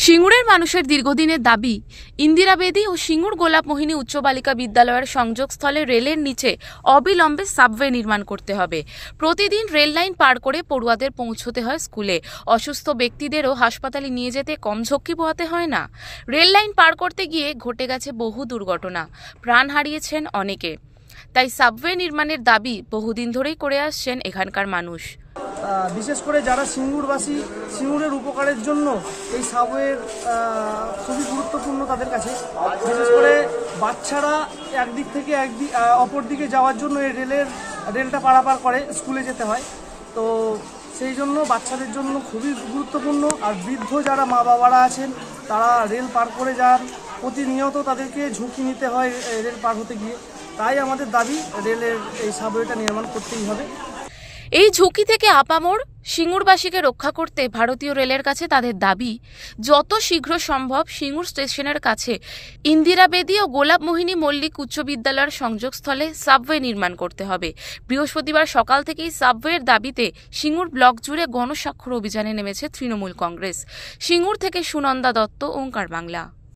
সিঙ্গুরের মানুষের দীর্ঘদিনের দাবি ইন্দিরা বেদি ও সিঙ্গুর গোলাপমোহিনী উচ্চ বালিকা বিদ্যালয়ের সংযোগস্থলে রেলের নিচে অবিলম্বে সাবওয়ে নির্মাণ করতে হবে। প্রতিদিন রেল লাইন পার করে পড়ুয়াদের পৌঁছতে হয় স্কুলে। অসুস্থ ব্যক্তিদেরও হাসপাতালে নিয়ে যেতে কম ঝক্কি পোহাতে হয় না। রেল লাইন পার করতে গিয়ে ঘটে গেছে বহু দুর্ঘটনা, প্রাণ হারিয়েছেন অনেকে। তাই সাবওয়ে নির্মাণের দাবি বহুদিন ধরেই করে আসছেন এখানকার মানুষ। বিশেষ করে যারা সিঙ্গুরবাসী, সিঙ্গুরের উপকারের জন্য এই সাবওয়ের খুবই গুরুত্বপূর্ণ তাদের কাছে। বিশেষ করে বাচ্চারা একদিক থেকে অপর দিকে যাওয়ার জন্য এই রেলটা পারাপার করে স্কুলে যেতে হয়। তো সেই জন্য বাচ্চাদের জন্য খুবই গুরুত্বপূর্ণ। আর বৃদ্ধ যারা মা বাবারা আছেন তারা রেল পার করে যান, প্রতিনিয়ত তাদেরকে ঝুঁকি নিতে হয় রেল পার হতে গিয়ে। তাই আমাদের দাবি রেলের এই সাবওয়েটা নির্মাণ করতেই হবে। এই ঝুঁকি থেকে আপামর সিঙ্গুরবাসীকে রক্ষা করতে ভারতীয় রেলের কাছে তাদের দাবি, যত শীঘ্র সম্ভব সিঙ্গুর স্টেশনের কাছে ইন্দিরা বেদি ও গোলাপমোহিনী মল্লিক উচ্চ বিদ্যালয়ের সংযোগস্থলে সাবওয়ে নির্মাণ করতে হবে। বৃহস্পতিবার সকাল থেকেই সাবওয়ের দাবিতে সিঙ্গুর ব্লক জুড়ে গণস্বাক্ষর অভিযানে নেমেছে তৃণমূল কংগ্রেস। সিঙ্গুর থেকে সুনন্দা দত্ত, ওঙ্কার বাংলা।